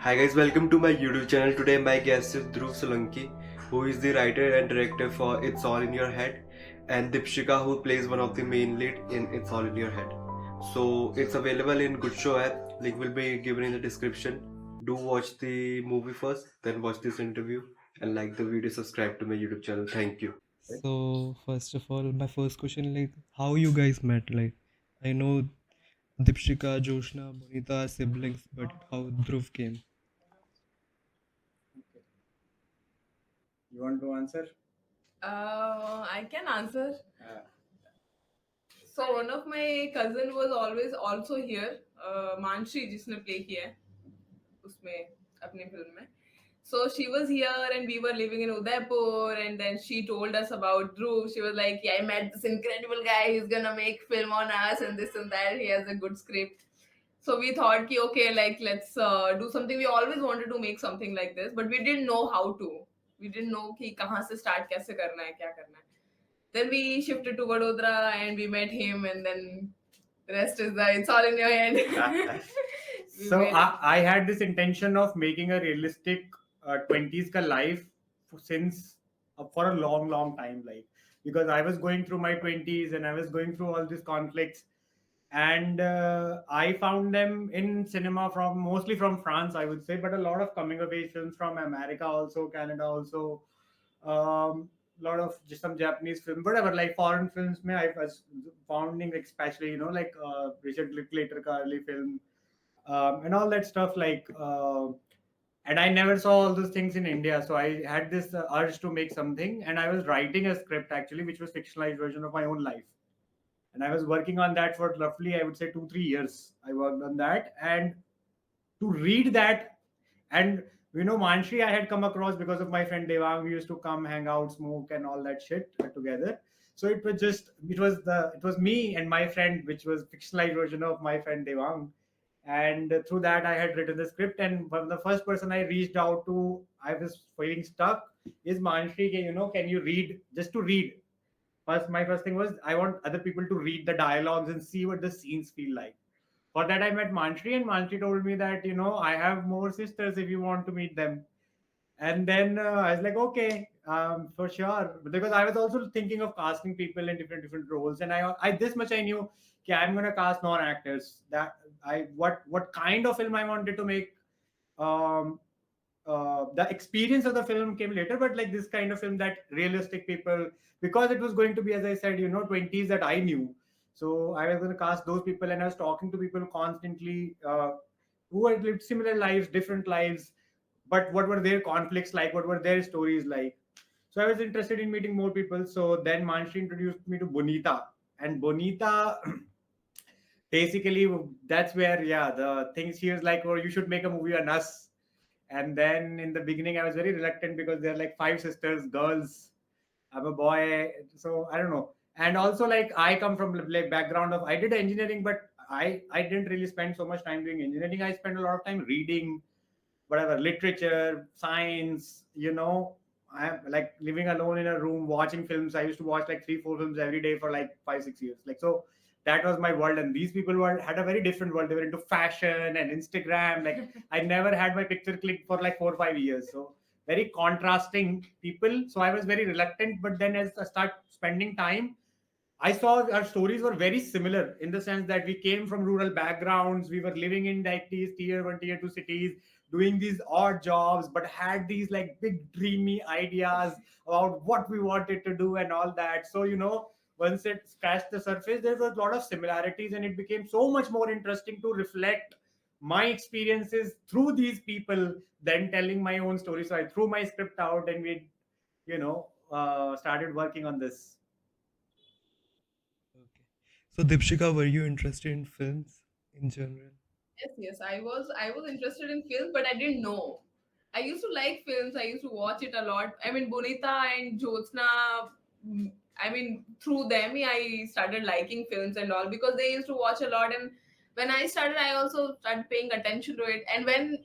Hi guys, welcome to my YouTube channel. Today my guest is Dhruv Solanki, who is the writer and director for It's All in Your Head, and Dipshika, who plays one of the main lead in It's All in Your Head. So it's available in Good Show app. Link will be given in the description. Do watch the movie first, then watch this interview, and like the video. Subscribe to my YouTube channel. Thank you. So first of all, my first question, like how you guys met? Like I know Dipshika, Joshna, Bonita are siblings, but how Dhruv came? Okay. You want to answer? I can answer. Uh, So one of my cousin was always also here. Mansi जिसने play किया है उसमें अपनी film में. So she was here and we were living in Udaipur and then she told us about Dhruv. She was like, yeah, I met this incredible guy. He's gonna make film on us and this and that. He has a good script. So we thought, ki, okay, like let's do something. We always wanted to make something like this, but we didn't know how to. We didn't know कि कहाँ से start कैसे करना है क्या करना है. Then we shifted to Vadodara and we met him, and then the rest is it's all in your hand. We so made I had this intention of making a realistic 20s ka life since for a long time, like because I was going through my 20s and I was going through all these conflicts, and I found them in cinema from mostly from France, I would say, but a lot of coming of age films from America, also Canada, also lot of just some Japanese film, whatever, like foreign films. Mein I was founding, especially like Richard Linklater ka early film, and all that stuff. And I never saw all those things in India, so I had this urge to make something, and I was writing a script actually, which was fictionalized version of my own life, and I was working on that for roughly, I would say, 2 3 years. I worked on that, and to read that, and Manshri I had come across because of my friend Devang. We used to come hang out, smoke, and all that shit together. So it was me and my friend, which was fictionalized version of my friend Devang. And through that I had written the script, and the first person I reached out to, I was feeling stuck, is Manshri. Can you read, just to read? My first thing was, I want other people to read the dialogues and see what the scenes feel like. For that, I met Manshri, and Manshri told me that, I have more sisters if you want to meet them. And then I was like, okay, for sure, because I was also thinking of casting people in different roles, and I this much I knew, okay, I'm gonna cast non-actors. That I what kind of film I wanted to make. Um, the experience of the film came later, but like this kind of film, that realistic people, because it was going to be, as I said, 20s that I knew. So I was going to cast those people, and I was talking to people constantly, who had lived similar lives, different lives, but what were their conflicts like, what were their stories like. So I was interested in meeting more people. So then Manshi introduced me to Bonita, and Bonita basically, that's where, yeah, the things, she was like, oh, you should make a movie on us. And then in the beginning, I was very reluctant because they're like five sisters, girls. I'm a boy, so I don't know. And also, like, I come from like background of, I did engineering, but I didn't really spend so much time doing engineering. I spent a lot of time reading, whatever, literature, science. I'm like living alone in a room watching films. I used to watch like 3 4 films every day for like 5 6 years. Like, so that was my world, and these people had a very different world. They were into fashion and Instagram. Like, I never had my picture clicked for like 4 5 years. So very contrasting people. So I was very reluctant. But then as I start spending time, I saw our stories were very similar in the sense that we came from rural backgrounds. We were living in like these tier one, tier two cities, doing these odd jobs, but had these like big dreamy ideas about what we wanted to do and all that. So, once it scratched the surface, there was a lot of similarities, and it became so much more interesting to reflect my experiences through these people than telling my own story. So I threw my script out, and we, started working on this. Okay. So Dipshika, were you interested in films in general? yes, yes. I was interested in films, but I didn't know. I used to like films. I used to watch it a lot. I mean, Bonita and Jyotsna. I mean, through them, I started liking films and all because they used to watch a lot. And when I started, I also started paying attention to it. And when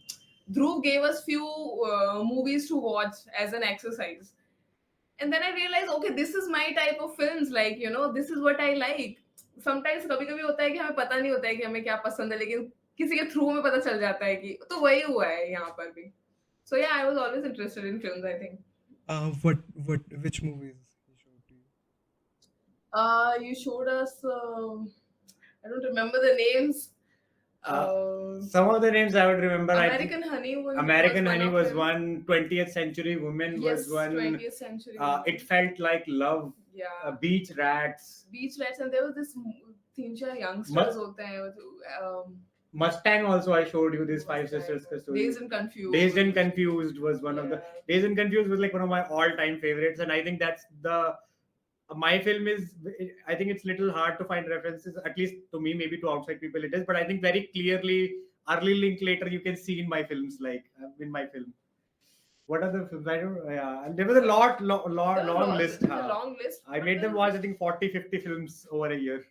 Dhruv gave us few movies to watch as an exercise, and then I realized, okay, this is my type of films. Like, this is what I like. Sometimes कभी कभी होता है कि हमें पता नहीं होता है कि हमें क्या पसंद है, लेकिन किसी के थ्रू में पता चल जाता है कि तो वही हुआ है यहाँ पर भी. So yeah, I was always interested in films, I think. Which movies he showed to you? You showed us. I don't remember the names. Some of the names I would remember. American Honey was American one Honey of was them. one. 20th Century Women Yes, was one. 20th Century. It Felt Like Love. Yeah. Beach Rats. Beach Rats, and there was this 3-4 youngsters होते हैं. Mustang also I showed you this Five Mustang. Sisters ka story. Dazed and Confused. Dazed and Confused was one of the. Yeah. Dazed and Confused was like one of my all-time favorites, and I think that's the. My film is. I think it's little hard to find references, at least to me, maybe to outside people it is, but I think very clearly early Linklater you can see in my films, like in my film. What are the films? I don't. Yeah, and there was a long list. There was a long list. I made them watch I think 40, 50 films over a year.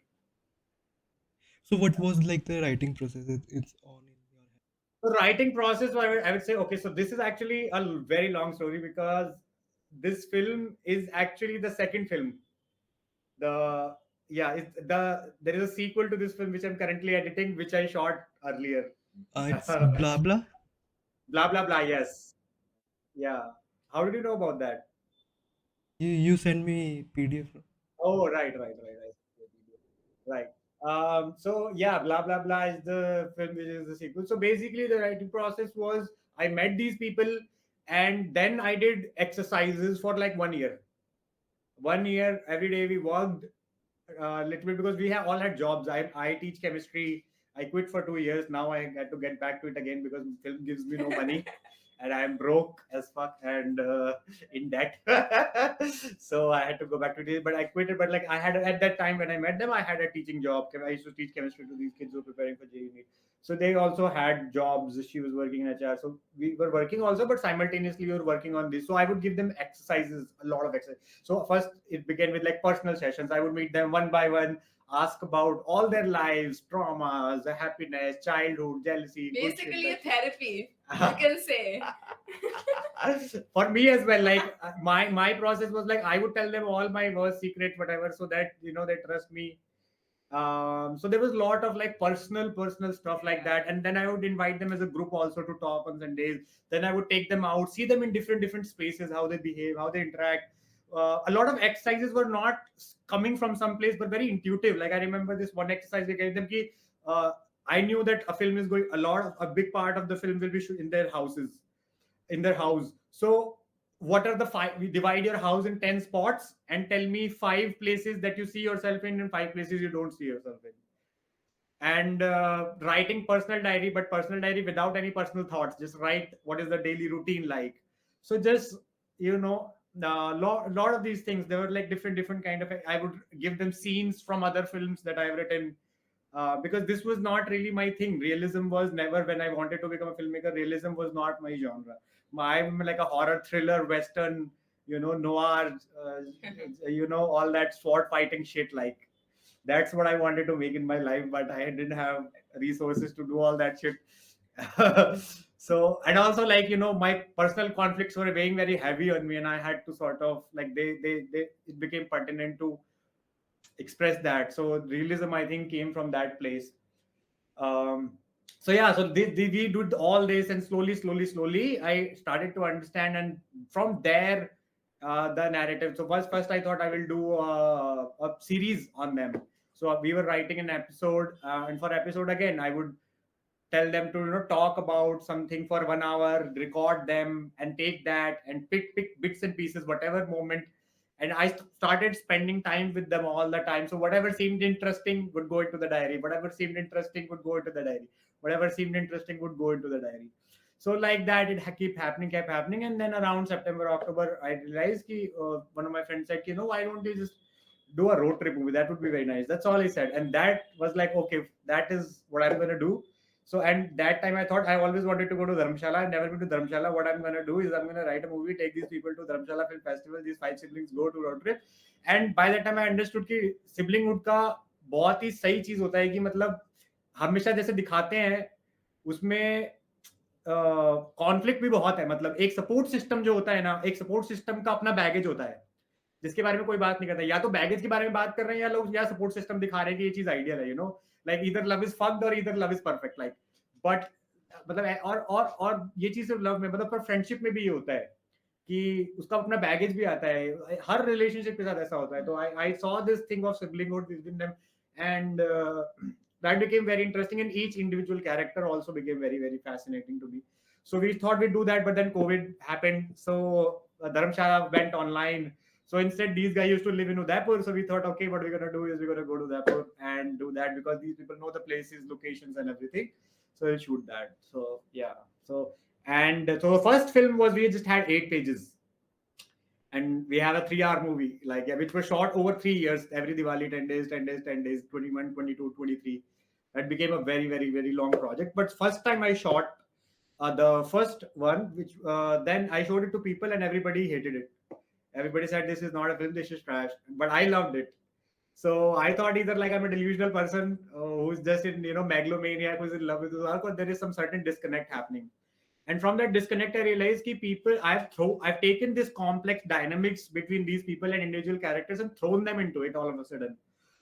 So what was like the writing process? It's all in your head. The writing process, I would say, okay, so this is actually a very long story because this film is actually the second film. There is a sequel to this film which I'm currently editing, which I shot earlier. It's blah blah. Blah blah blah. Yes. Yeah. How did you know about that? You send me PDF. Oh, right. Right. So yeah, blah blah blah is the film which is the sequel. So basically, the writing process was I met these people, and then I did exercises for like 1 year. 1 year, every day we worked a little bit because we have all had jobs. I teach chemistry. I quit for 2 years. Now I had to get back to it again because film gives me no money. And I'm broke as fuck and in debt. So I had to go back to it. But I quit it. But like I had at that time when I met them, I had a teaching job. I used to teach chemistry to these kids who were preparing for JEE. So they also had jobs. She was working in HR. So we were working also, but simultaneously we were working on this. So I would give them exercises, a lot of exercise. So first it began with like personal sessions. I would meet them one by one, ask about all their lives, traumas, happiness, childhood, jealousy. Basically a therapy, you can say. For me as well, like my process was like I would tell them all my worst secret, whatever, so that they trust me. So there was a lot of like personal stuff like that, and then I would invite them as a group also to talk on Sundays. Then I would take them out, see them in different spaces, how they behave, how they interact. A lot of exercises were not coming from some place, but very intuitive. Like I remember this one exercise we gave them. I knew that a film is going. A big part of the film will be in their houses, in their house. So what are the 5? We divide your house in 10 spots and tell me 5 places that you see yourself in and 5 places you don't see yourself in. And writing personal diary, but personal diary without any personal thoughts. Just write what is the daily routine like. So just lot of these things. There were like different kind of. I would give them scenes from other films that I've written. Because this was not really my thing. Realism was never, when I wanted to become a filmmaker, realism was not my genre. I'm like a horror thriller, Western, noir, all that sword fighting shit. Like that's what I wanted to make in my life, but I didn't have resources to do all that shit. So, and also like, my personal conflicts were weighing very heavy on me, and I had to sort of like, it became pertinent to express that. So realism, I think, came from that place. So we did all this, and slowly I started to understand, and from there the narrative. So first I thought I will do a series on them. So we were writing an episode, and for episode again I would tell them to talk about something for 1 hour, record them, and take that and pick bits and pieces, whatever moment. And I started spending time with them all the time. So whatever seemed interesting would go into the diary. Whatever seemed interesting would go into the diary. Whatever seemed interesting would go into the diary. So like that, it kept happening. And then around September, October, I realized one of my friends said, why don't you just do a road trip movie? That would be very nice. That's all he said. And that was like, okay, that is what I'm going to do. So, and that time I thought I always wanted to go to Dharamshala. I've never been to Dharamshala. What I'm going to do is I'm going to write a movie, take these people to Dharamshala Film Festival. These 5 siblings go to road trip. And by that time I understood कि siblinghood का बहुत ही सही चीज होता है कि मतलब हमेशा जैसे दिखाते हैं उसमें कॉन्फ्लिक्ट भी बहुत है. मतलब एक सपोर्ट सिस्टम जो होता है ना, एक सपोर्ट सिस्टम का अपना बैगेज होता है जिसके बारे में कोई बात नहीं करता. या तो बैगेज के बारे में बात कर रहे हैं या लोग या सपोर्ट सिस्टम दिखा रहे हैं कि ये चीज आइडियल है, like either love is fucked or either love is perfect. Like but मतलब और ये चीज सिर्फ लव में, मतलब पर फ्रेंडशिप में भी ये होता है कि उसका अपना बैगेज भी आता है, हर रिलेशनशिप के साथ ऐसा होता है. तो I saw this thing of siblinghood with them, and that became very interesting, and each individual character also became very very fascinating to me. So we thought we'd do that, but then COVID happened, so Dharamshala went online. So instead these guys used to live in Udaipur, so we thought, okay, what we're going to do is we're going to go to Udaipur and do that, because these people know the places, locations and everything, so we'll shoot that. So yeah. So the first film was, we just had 8 pages, and we have a 3-hour movie, like, yeah, which was shot over 3 years, every Diwali, 10 days, 10 days, 10 days, 21, 22, 23. That became a very very very long project. But first time I shot the first one, which then I showed it to people and everybody hated it. Everybody said this is not a film, this is trash, but I loved it. So I thought either like I'm a delusional person who's just in, megalomaniac, who's in love with his work, or there is some certain disconnect happening. And from that disconnect, I realized that people, I've taken this complex dynamics between these people and individual characters and thrown them into it all of a sudden.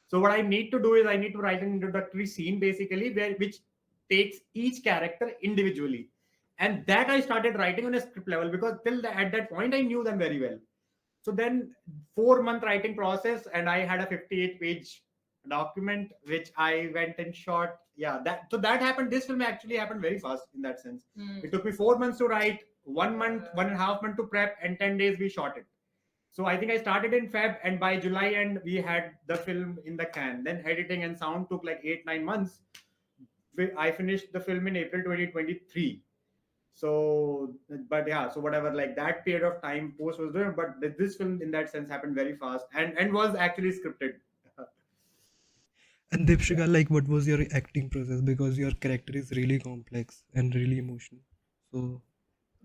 So what I need to do is I need to write an introductory scene, basically, which takes each character individually, and that I started writing on a script level, because at that point I knew them very well. So then 4-month writing process, and I had a 58-page document which I went and shot. Yeah, that happened. This film actually happened very fast in that sense. It took me 4 months to write, 1 month, 1.5 months to prep, and 10 days we shot it. So I think I started in Feb, and by July end we had the film in the can. Then editing and sound took like 8-9 months. I finished the film in April 2023. So, but yeah, so whatever, like that period of time post was doing, but this film in that sense happened very fast, and was actually scripted. And Dipshika, like, what was your acting process? Because your character is really complex and really emotional. So,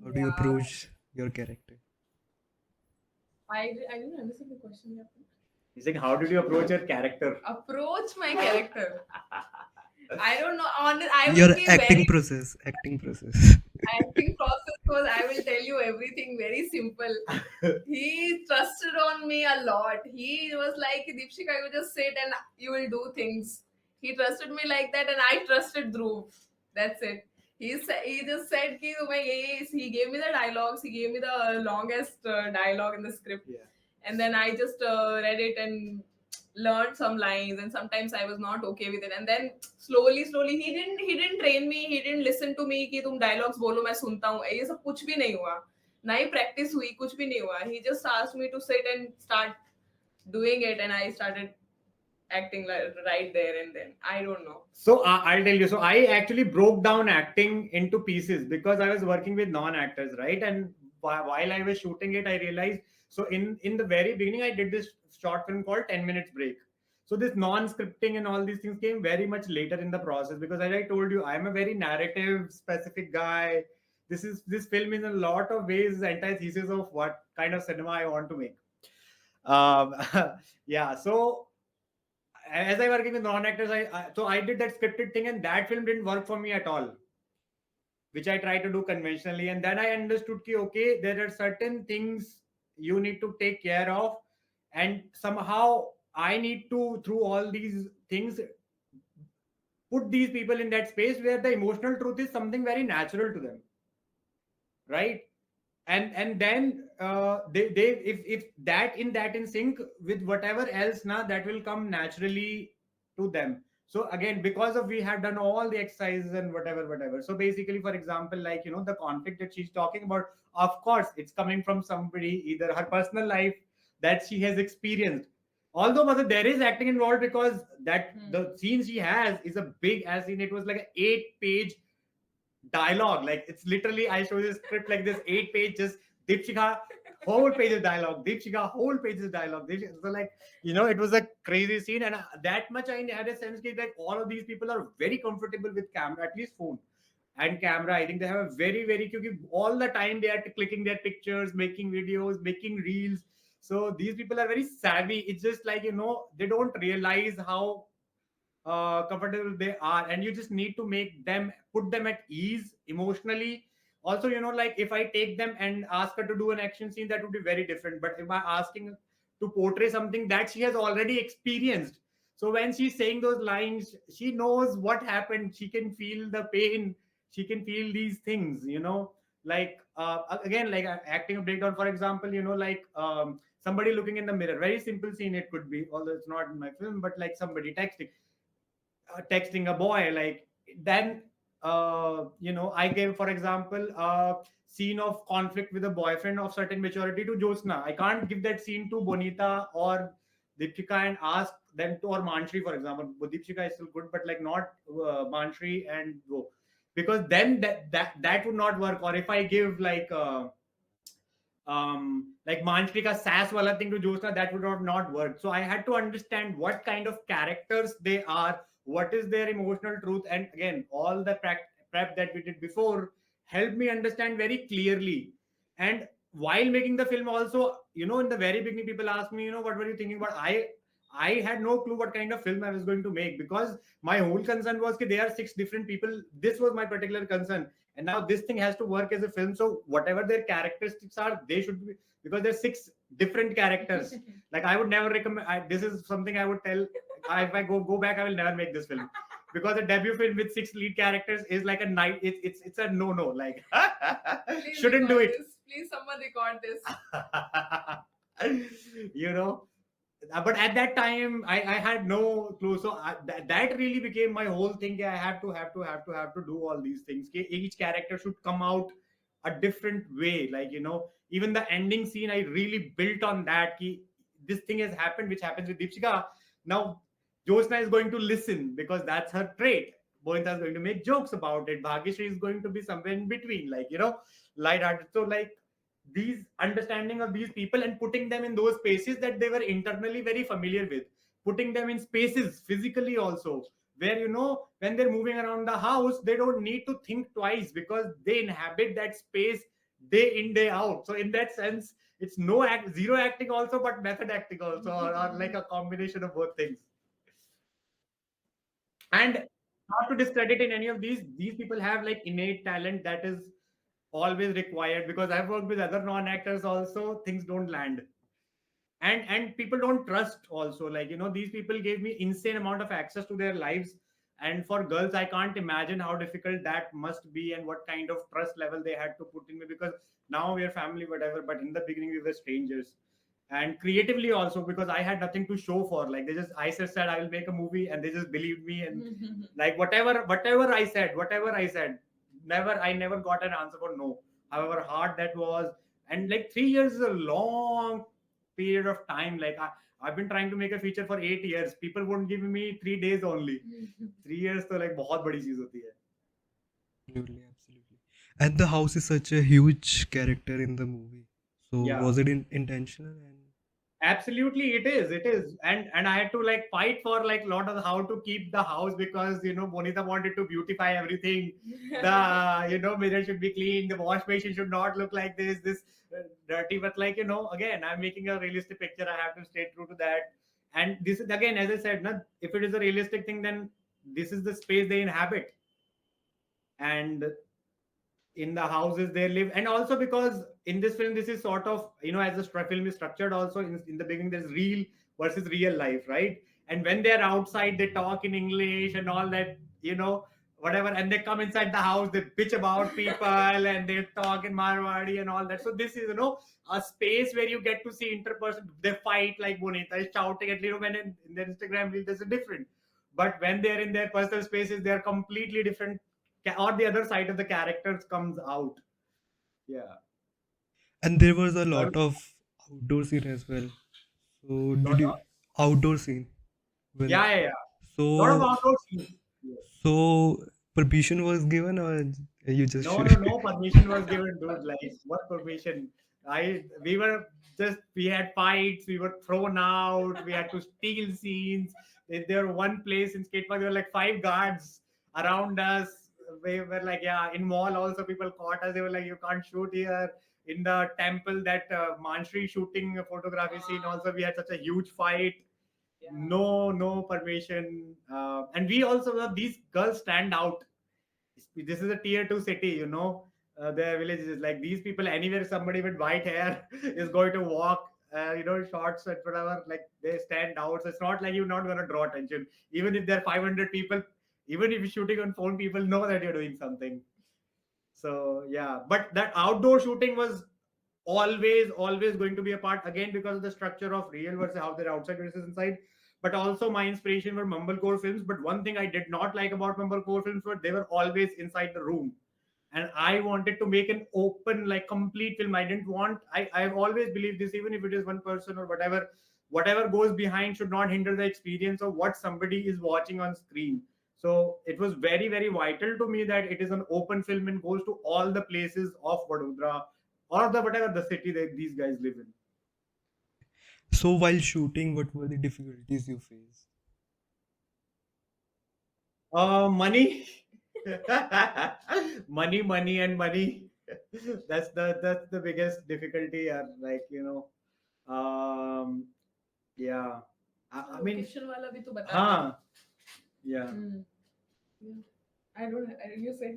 how do you Yeah, approach your character? I didn't understand the question. Yeah. He's saying, how did you approach your character? Approach my character. I don't know. I will Your be acting very process. Acting process. acting process was, I will tell you everything very simple. He trusted on me a lot. He was like, Deepshika, you just sit and you will do things. He trusted me like that, and I trusted Dhruv. That's it. He just said कि तुम्हें ये, he gave me the dialogues, he gave me the longest dialogue in the script, Yeah. and then I just read it and learned some lines, and sometimes I was not okay with it, and then slowly he didn't train me, he didn't listen to me कि तुम dialogues बोलो मैं सुनता हूँ, ये सब कुछ भी नहीं हुआ, ना ही practice हुई, कुछ भी नहीं हुआ. He just asked me to sit and start doing it, and I started acting right there and then. I don't know. So I'll tell you. So I actually broke down acting into pieces, because I was working with non-actors, right? And while I was shooting it, I realized. So in the very beginning, I did this short film called 10 Minutes Break. So this non-scripting and all these things came very much later in the process, because as I told you, I'm a very narrative specific guy. This film in a lot of ways the antithesis of what kind of cinema I want to make. Um, yeah. So as I working with non-actors, I did that scripted thing, and that film didn't work for me at all, which I tried to do conventionally. And then I understood that, okay, there are certain things you need to take care of, and somehow I need to, through all these things, put these people in that space where the emotional truth is something very natural to them, right? And then they if that in sync with whatever else now, that will come naturally to them. So again, because of we have done all the exercises and whatever, so basically, for example, like, the conflict that she's talking about, of course it's coming from somebody, either her personal life that she has experienced, although but there is acting involved, because that the scene she has is a big as scene. It was like an 8-page dialogue. Like, it's literally, I show this script like this, 8 page, just Deepshika, whole page of dialogue, Deepshika, whole page of dialogue. So like, it was a crazy scene, and that much I had a sense that like all of these people are very comfortable with camera, at least phone and camera. I think they have a very very, because all the time they are clicking their pictures, making videos, making reels. So these people are very savvy. It's just like, they don't realize how comfortable they are, and you just need to put them at ease emotionally. Also, like, if I take them and ask her to do an action scene, that would be very different. But if I asking to portray something that she has already experienced, so when she's saying those lines, she knows what happened, she can feel the pain, she can feel these things, like again, like acting a breakdown, for example, like somebody looking in the mirror, very simple scene it could be, although it's not in my film, but like somebody texting a boy, like then I gave, for example, a scene of conflict with a boyfriend of certain maturity to Jyotsna. I can't give that scene to Bonita or Deepika and ask them to, or Manshri, for example. But Deepika is still good, but like not Manshri and Wo, because then that would not work. Or if I give like Mantrika sass wala thing to Jyotsna, that would not work. So I had to understand what kind of characters they are, what is their emotional truth, and again, all the prep that we did before helped me understand very clearly. And while making the film, also, in the very beginning, people asked me, what were you thinking? But I had no clue what kind of film I was going to make, because my whole concern was that there are six different people. This was my particular concern, and now this thing has to work as a film, so whatever their characteristics are, they should be, because there's six different characters. Like I would never recommend, this is something I would tell, if I go back, I will never make this film, because a debut film with six lead characters is like a night, it's a no, like Please shouldn't do record it. this. Please, someone record this. you know but at that time, I had no clue, so that really became my whole thing. I have to do all these things. Each character should come out a different way, like, even the ending scene, I really built on that. This thing has happened, which happens with Deepshika. Now Josna is going to listen because that's her trait. Bointa is going to make jokes about it. Bhagyashree is going to be somewhere in between, like, lighthearted. So like, these understanding of these people and putting them in those spaces that they were internally very familiar with, putting them in spaces physically also, where, when they're moving around the house, they don't need to think twice, because they inhabit that space day in, day out. So in that sense, it's zero acting also, but method acting also, or like a combination of both things. And not to discredit in any of these people have like innate talent that is always required, because I've worked with other non-actors also, things don't land, and people don't trust also, like, these people gave me insane amount of access to their lives, and for girls, I can't imagine how difficult that must be, and what kind of trust level they had to put in me, because now we're family, whatever, but in the beginning we were strangers. And creatively also, because I had nothing to show for, like, I just said I will make a movie, and they just believed me, and like, whatever I said, I never got an answer for no, however hard that was. And like 3 years is a long period of time. Like, I've been trying to make a feature for 8 years. People won't give me 3 days only. 3 years to like बहुत बड़ी चीज होती है. Absolutely, absolutely. And the house is such a huge character in the movie. So Yeah. was it intentional? And Absolutely, it is, and I had to like fight for like a lot of how to keep the house, because Bonita wanted to beautify everything. The mirror should be clean, the wash basin should not look like this dirty, but like, again, I'm making a realistic picture, I have to stay true to that. And this is, again, as I said, na, if it is a realistic thing, then this is the space they inhabit, and in the houses they live. And also because in this film, this is sort of, as the film is structured also, in the beginning, there's real versus real life, right? And when they're outside, they talk in English and all that, whatever, and they come inside the house, they bitch about people and they talk in Marwadi and all that. So this is, a space where you get to see interperson. They fight, like Bonita is shouting at, when in their Instagram reel, there's a different. But when they're in their personal spaces, they're completely different, or the other side of the characters comes out. Yeah. there was a So, lot of outdoor scene as well. So lot did you of- outdoor scene? Well, yeah. Lot of so outdoor scenes. Yeah. so permission was given, or you just No permission was given, dude. Like, what permission? We had fights, we were thrown out, we had to steal scenes. There were one place in skate park, there were like 5 guards around us. We were like, yeah, in mall also people caught us. They were like, you can't shoot here. In the temple, that Manshri shooting a photography scene, also we had such a huge fight. Yeah. No permission. And we also, these girls stand out. This is a tier 2 city, their villages, like these people, anywhere somebody with white hair is going to walk, shorts and whatever, like they stand out. So it's not like you're not going to draw attention, even if there are 500 people. Even if you're shooting on phone, people know that you're doing something. So yeah, but that outdoor shooting was always going to be a part, again, because of the structure of real versus how they're outside versus inside. But also my inspiration were mumblecore films. But one thing I did not like about mumblecore films were they were always inside the room, and I wanted to make an open, like, complete film. I didn't want, I've always believed this, even if it is one person or whatever goes behind should not hinder the experience of what somebody is watching on screen. So it was very vital to me that it is an open film and goes to all the places of Vadodara, or the whatever the city that these guys live in. So while shooting, what were the difficulties you faced? Money. Money and money. That's the biggest difficulty. Like, yeah. I mean, location वाला भी तो बता दे. हाँ, yeah. Yeah. I don't. You say.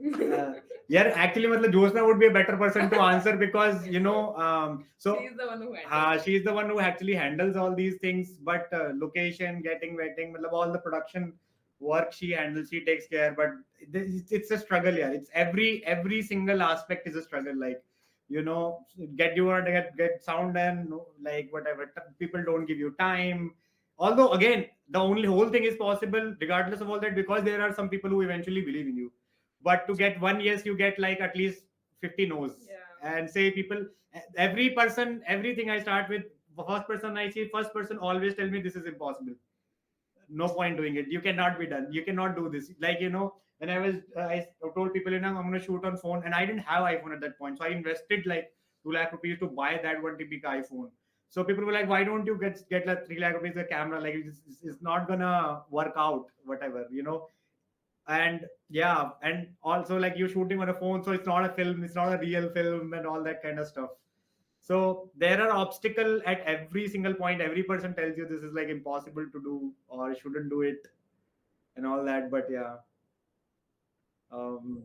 Yeah, actually, मतलब Josna would be a better person to answer because so She's the one who handles. she's the one who actually handles all these things. But location, getting, wetting, मतलब all the production work she handles, she takes care. But it's a struggle, yeah. It's every single aspect is a struggle. Like, you want to get sound and, like, whatever, people don't give you time. Although, again, the only whole thing is possible regardless of all that, because there are some people who eventually believe in you. But to get one yes, you get like at least 50 no's. Yeah. And say people, every person, everything I start with, first person I see, first person always tell me this is impossible. No point doing it. You cannot be done. You cannot do this. Like, when I told people, I'm going to shoot on phone, and I didn't have iPhone at that point. So I invested like 2 lakh rupees to buy that one typical iPhone. So people were like, why don't you get like 3 lakh rupees a camera? Like, it's not gonna work out, whatever. And yeah, and also, like, you're shooting on a phone, so it's not a film, it's not a real film, and all that kind of stuff. So there are obstacles at every single point. Every person tells you this is like impossible to do or shouldn't do it and all that. But yeah, um,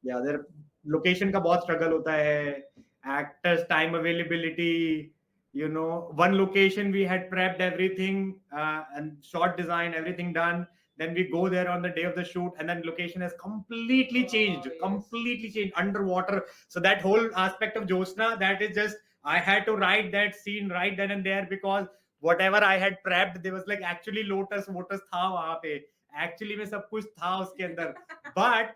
yeah, there location का बहुत struggle होता है. Actors time availability. One location we had prepped everything, and shot design, everything done. Then we go there on the day of the shoot, and then location has completely changed, Yes. completely changed, underwater. So that whole aspect of Josna, that is just, I had to write that scene right then and there, because whatever I had prepped, there was like actually lotus था वहां पे. Actually में सब कुछ था उसके अंदर. But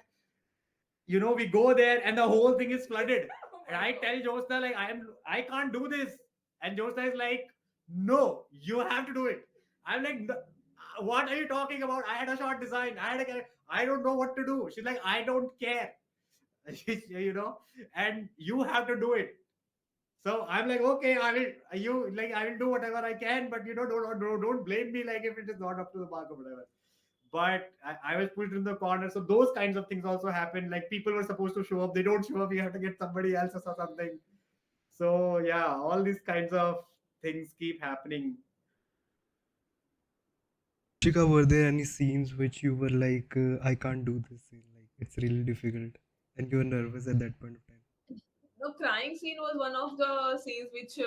we go there and the whole thing is flooded. And I tell Josna, like, I can't do this. And Josna is like, no, you have to do it. I'm like, what are you talking about? I had a short design. I don't know what to do. She's like, I don't care. And you have to do it. So I'm like, okay, I will do whatever I can, but don't blame me, like, if it is not up to the mark or whatever. But I was pushed in the corner. So those kinds of things also happen. Like, people were supposed to show up, they don't show up, you have to get somebody else or something. So yeah, all these kinds of things keep happening. Shika, were there any scenes which you were like, I can't do this scene, like it's really difficult, and you were nervous at that point of time? The crying scene was one of the scenes which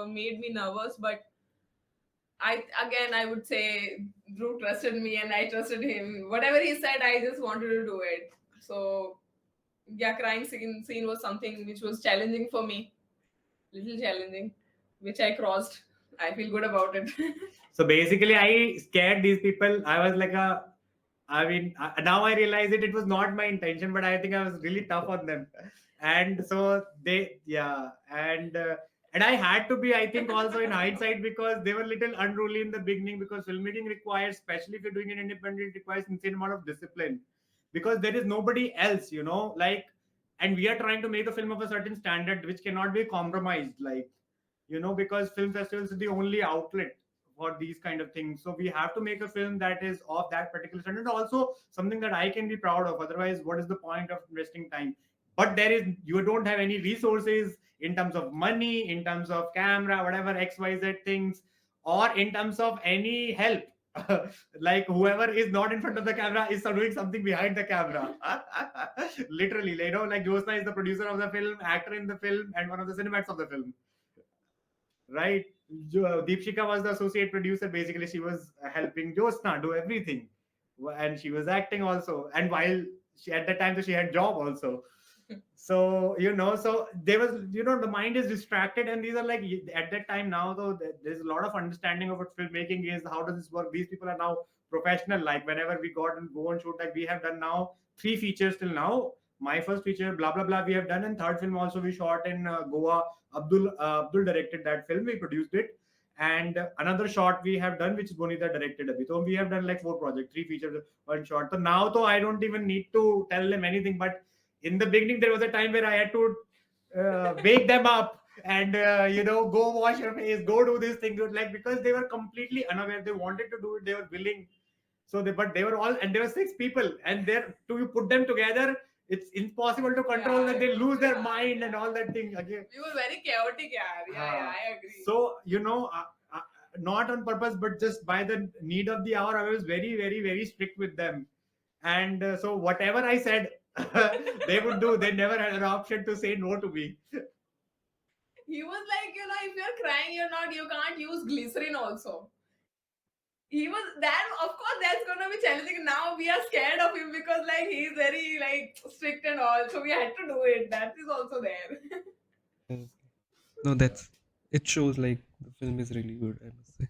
made me nervous, but I would say Drew trusted me and I trusted him. Whatever he said, I just wanted to do it. So yeah, crying scene was something which was challenging for me, little challenging, which I crossed. I feel good about it. So basically, I scared these people. I was like now I realize it was not my intention, but I think I was really tough on them. And so and I had to be, I think, also in hindsight, because they were little unruly in the beginning, because filmmaking requires, especially if you're doing it independent, it requires insane amount of discipline, because there is nobody else, like, and we are trying to make a film of a certain standard which cannot be compromised, like, because film festivals is the only outlet for these kind of things. So we have to make a film that is of that particular standard, also something that I can be proud of. Otherwise, what is the point of investing time? But you don't have any resources in terms of money, in terms of camera, whatever XYZ things, or in terms of any help. Like, whoever is not in front of the camera is doing something behind the camera. Literally, like Josna is the producer of the film, actor in the film, and one of the cinemats of the film. Right? Deepshika was the associate producer. Basically, she was helping Josna do everything, and she was acting also. And while she, at that time, so she had job also. So so there was, the mind is distracted, and these are like, at that time. Now though, there's a lot of understanding of what filmmaking is, how does this work. These people are now professional. Like, whenever we got and go and shoot, like, we have done now 3 features till now. My first feature, blah blah blah, we have done, and third film also we shot in Goa. Abdul directed that film, we produced it. And another short we have done, which Bonita directed a bit. So we have done like 4 projects, 3 features, one short. So now though, I don't even need to tell them anything. But in the beginning, there was a time where I had to wake them up and go wash your face, go do this thing, like, because they were completely unaware. They wanted to do it, they were willing. But they were all, and there were 6 people, and there, to you put them together, it's impossible to control, Yeah, that they it lose was, their yeah, mind and yeah. all that thing again. We were very chaotic, yeah. Yeah, I agree. So not on purpose, but just by the need of the hour, I was very, very, very strict with them. And so whatever I said, they would do. They never had an option to say no to me. He was like, if you're crying, you can't use glycerin also. He was that, of course, that's gonna be challenging. Now we are scared of him because like he's very like strict and all, so we had to do it. That is also there. Okay. No, that's it shows like the film is really good, I must say.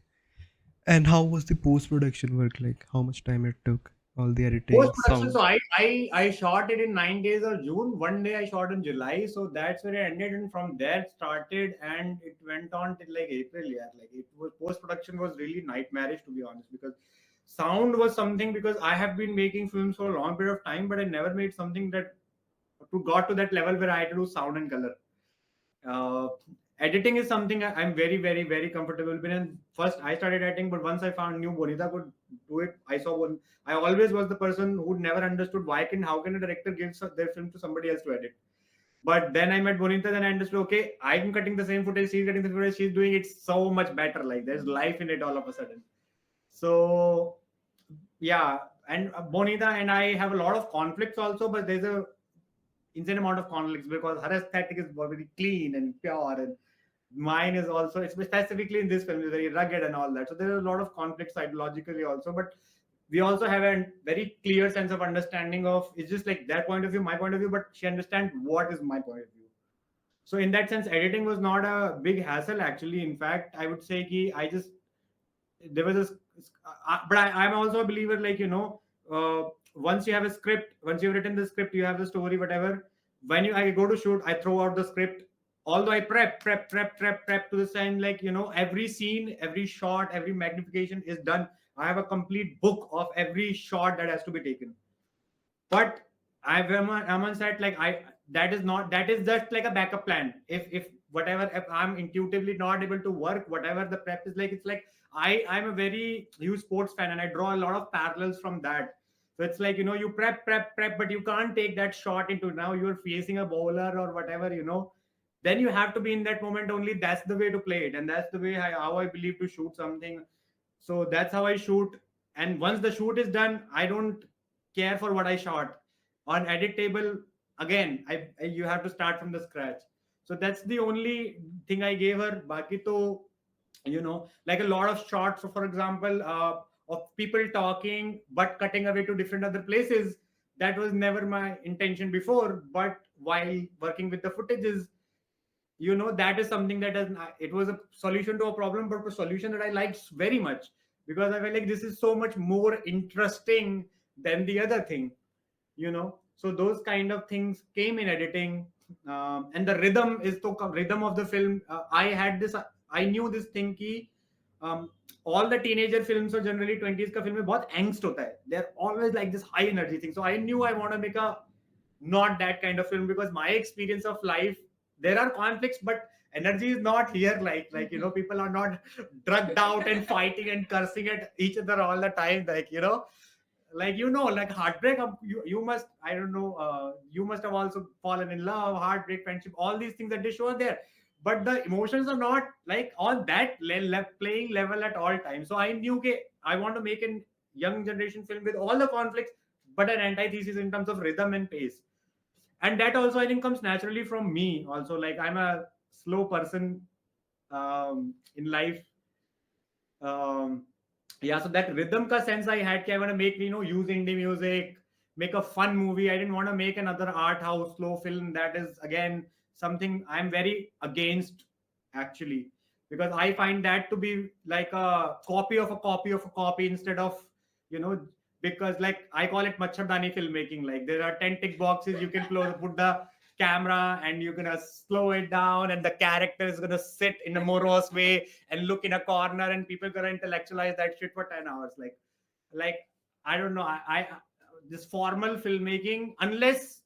And how was the post-production work like? How much time it took? All the editing, Post production. sound. So I shot it in 9 days of June. One day I shot in July. So that's where it ended, and from there it started, and it went on till like April. Yeah, like, it was, post production was really nightmarish, to be honest, because sound was something, because I have been making films for a long period of time, but I never made something that to got to that level where I had to do sound and color. uh, Editing is something I'm very, very, very comfortable with. And first I started editing, but once I found new Bonita could do it, I saw one. I always was the person who never understood how can a director give their film to somebody else to edit. But then I met Bonita, then I understood, okay, I'm cutting the same footage, she's cutting the footage, she's doing it so much better. Like, there's life in it all of a sudden. So yeah, and Bonita and I have a lot of conflicts also, but there's a insane amount of conflicts, because her aesthetic is very clean and pure, and mine is also, it's specifically in this film, is very rugged and all that. So there are a lot of conflicts psychologically also, but we also have a very clear sense of understanding of, it's just like their point of view, my point of view, but she understands what is my point of view. So in that sense, editing was not a big hassle actually. In fact, I would say I just, there was a, but I'm also a believer, like, once you have a script, once you've written the script, you have the story, whatever. When I go to shoot, I throw out the script. Although I prep to the time, like, every scene, every shot, every magnification is done. I have a complete book of every shot that has to be taken. But I'm on set, like, that is not, that is just like a backup plan. If whatever, if I'm intuitively not able to work, whatever the prep is like, it's like, I'm a very huge sports fan, and I draw a lot of parallels from that. So it's like, you prep, but you can't take that shot into, now you're facing a bowler or whatever, then you have to be in that moment only. That's the way to play it, and that's the way how I believe to shoot something. So that's how I shoot. And once the shoot is done, I don't care for what I shot. On edit table, again, you have to start from the scratch. So that's the only thing I gave her. Baki to, like a lot of shots. So for example, of people talking but cutting away to different other places. That was never my intention before. But while working with the footages, that is something that has, it was a solution to a problem, but a solution that I liked very much, because I felt like this is so much more interesting than the other thing. So those kind of things came in editing. And the rhythm is the rhythm of the film. I had this, I knew this thing ki, um, all the teenager films or generally 20s ka film mein bahut angst hota hai. They're always like this high energy thing. So I knew I want to make a not that kind of film, because my experience of life, there are conflicts, but energy is not here, people are not drugged out and fighting and cursing at each other all the time, like heartbreak. You must, I don't know, you must have also fallen in love, heartbreak, friendship, all these things that they show are there, but the emotions are not like on that playing level at all times. So I knew, okay, I want to make a young generation film with all the conflicts, but an antithesis in terms of rhythm and pace. And that also, I think, comes naturally from me also. Like, I'm a slow person in life. um yeah, so that rhythm ka sense I had, I want to make, use indie music, make a fun movie. I didn't want to make another art house slow film. That is again something I'm very against, actually, because I find that to be like a copy of a copy of a copy instead of, you know, because like I call it machardani filmmaking. Like there are 10 tick boxes, you can put the camera and you're gonna slow it down, and the character is gonna sit in a morose way and look in a corner, and people gonna intellectualize that shit for 10 hours. Like I don't know. I this formal filmmaking, unless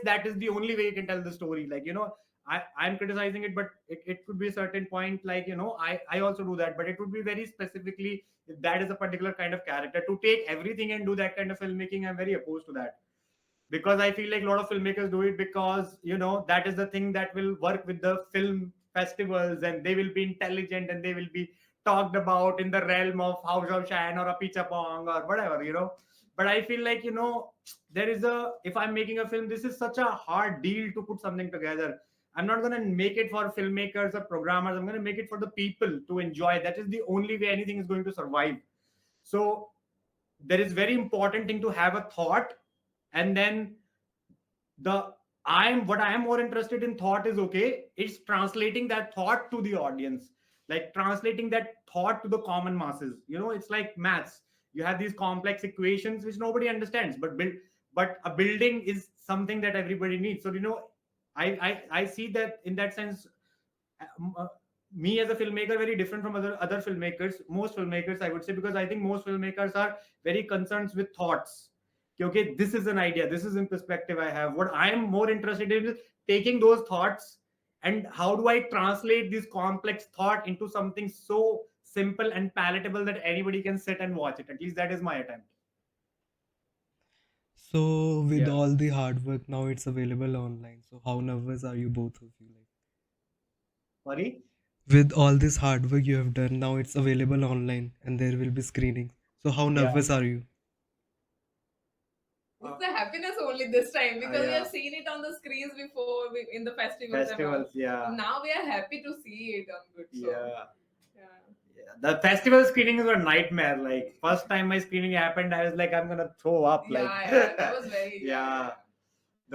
that is the only way you can tell the story. Like, you know, I'm criticizing it, but it could be a certain point. Like, you know, I also do that, but it would be very specifically if that is a particular kind of character. To take everything and do that kind of filmmaking, I'm very opposed to that, because I feel like a lot of filmmakers do it because, you know, that is the thing that will work with the film festivals, and they will be intelligent and they will be talked about in the realm of House of Shine or a Pichapong or whatever, you know. But I feel like, you know, there is a, if I'm making a film, this is such a hard deal to put something together. I'm not going to make it for filmmakers or programmers. I'm going to make it for the people to enjoy. That is the only way anything is going to survive. So there is very important thing to have a thought, and then the I'm what I am more interested in thought is, okay, it's translating that thought to the audience, like translating that thought to the common masses. You know, it's like maths. You have these complex equations which nobody understands, but a building is something that everybody needs. So, you know, I see that in that sense. um, uh, Me as a filmmaker, very different from other filmmakers, most filmmakers, I would say, because I think most filmmakers are very concerned with thoughts. Okay, this is an idea, this is in perspective I have. What I am more interested in is taking those thoughts, and how do I translate this complex thought into something so simple and palatable that anybody can sit and watch it. At least that is my attempt. So with Yeah. all the hard work now it's available online. So how nervous are you both of you like? Sorry. With all this hard work you have done, now it's available online and there will be screenings. So how Yeah. nervous are you? It's the happiness only this time because we Yeah. have seen it on the screens before in the festivals and all. Festivals. Yeah. Now we are happy to see it on good. So Yeah. yeah. Yeah, the festival screenings were a nightmare. Like first time my screening happened, I was like, I'm gonna throw up. Like, Yeah, that was very yeah,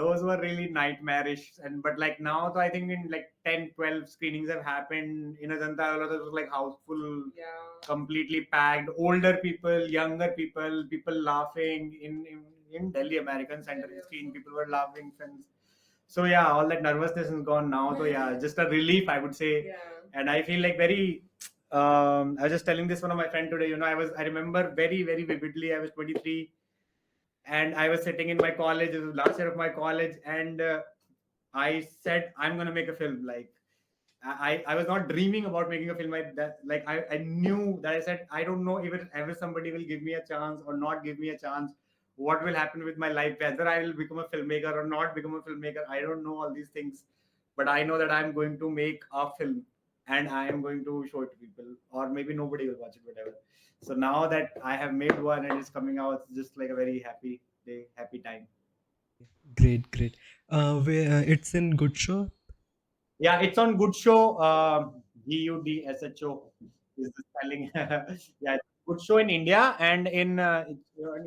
those were really nightmarish. And but like now, so I think in like 10, 12 screenings have happened in Ajanta. It was like houseful, yeah. completely packed. Older people, younger people, people laughing in Delhi American Center Delhi screen. also. People were laughing since. So yeah, all that nervousness is gone now. So yeah, just a relief, I would say. Yeah. And I feel like very I was just telling this one of my friend today. You know, I remember very, very vividly. I was 23, and I was sitting in my college. It was last year of my college, and I said I'm gonna make a film. Like I was not dreaming about making a film like that. Like I knew that. I said I don't know if ever somebody will give me a chance or not give me a chance. What will happen with my life? Whether I will become a filmmaker or not become a filmmaker, I don't know all these things. But I know that I'm going to make a film, and I am going to show it to people, or maybe nobody will watch it, whatever. So now that I have made one and it's coming out, it's just like a very happy day, happy time. Great, great. Where it's in Good Show. Yeah, it's on Good Show. GUDSHO is the spelling. Yeah, Good Show in India, and in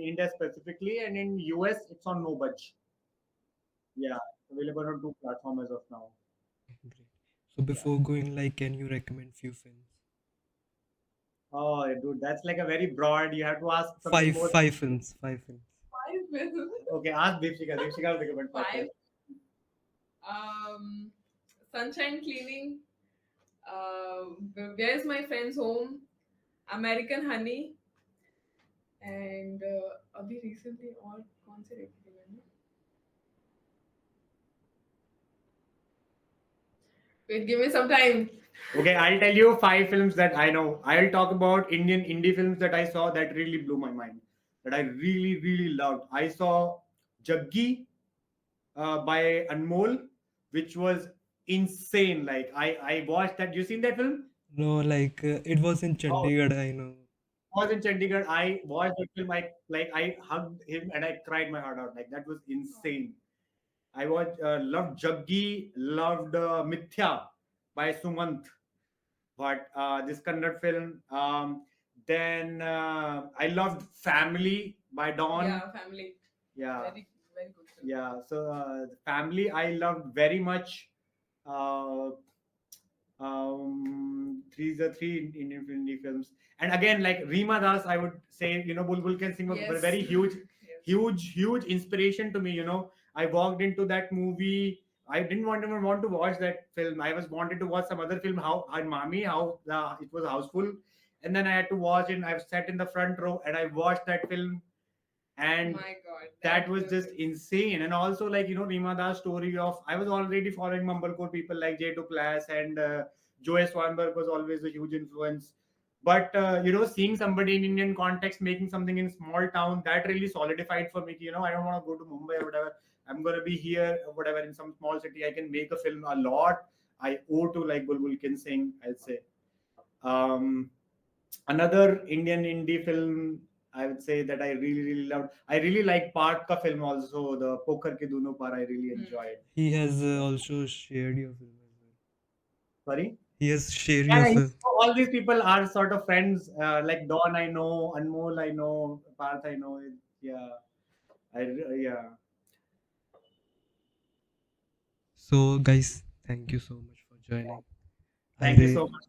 India specifically, and in US it's on No Budge. Yeah, available on two platforms as of now. Great. So Yeah. before going, like, can you recommend few films? Oh, dude, that's like a very broad. You have to ask something Five, more. five films, five films. 5 minutes. Okay, ask Deepshika. Deepshika will recommend first. Five. Um, Sunshine Cleaning. Where's my friend's home? American Honey. And अभी recently और कौन से देखे थे मैंने? Wait, give me some time. Okay, I'll tell you five films that I know. I'll talk about Indian indie films that I saw that really blew my mind, that I really, really loved. I saw Jaggi by Anmol, which was insane. Like I watched that. You seen that film? No, like it was in Oh, Chandigarh, I know. I was in Chandigarh. I watched that film. I hugged him and I cried my heart out. Like that was insane. I watched loved Jaggi, loved Mithya by Sumant. But this Kannada film. Then I loved Family by Dawn. Yeah, family. Yeah. Very good film. Yeah. So the family I loved very much. Uh, these are three Indian indie films, and again, like Reema Das, I would say, Bulbul Can Sing was a Yes. very huge, Yes. huge inspiration to me. I walked into that movie. I didn't even want to watch that film. I was wanted to watch some other film. How and Mami, how it was houseful, and then I had to watch it. I sat in the front row and I watched that film, and My God, that was film just is- insane. And also, like, Rima Das story of, I was already following mumblecore people like J Class, and Joe Swanberg was always a huge influence. But seeing somebody in Indian context making something in small town, that really solidified for me. I don't want to go to Mumbai or whatever. I'm gonna be here or whatever in some small city. I can make a film. A lot I owe to, like, Bulbul Can Sing, I'll say. um Another Indian indie film I would say that I really loved. I really like Park ka film also, the Poker ke Dono Par. I really enjoyed. He has also shared your film as well. Sorry. He has shared your Yeah, film. all these people are sort of friends. Like Don, I know. Anmol, I know. Parth, I know. Yeah, yeah. So, guys, thank you so much for joining. I Thank you so re- much.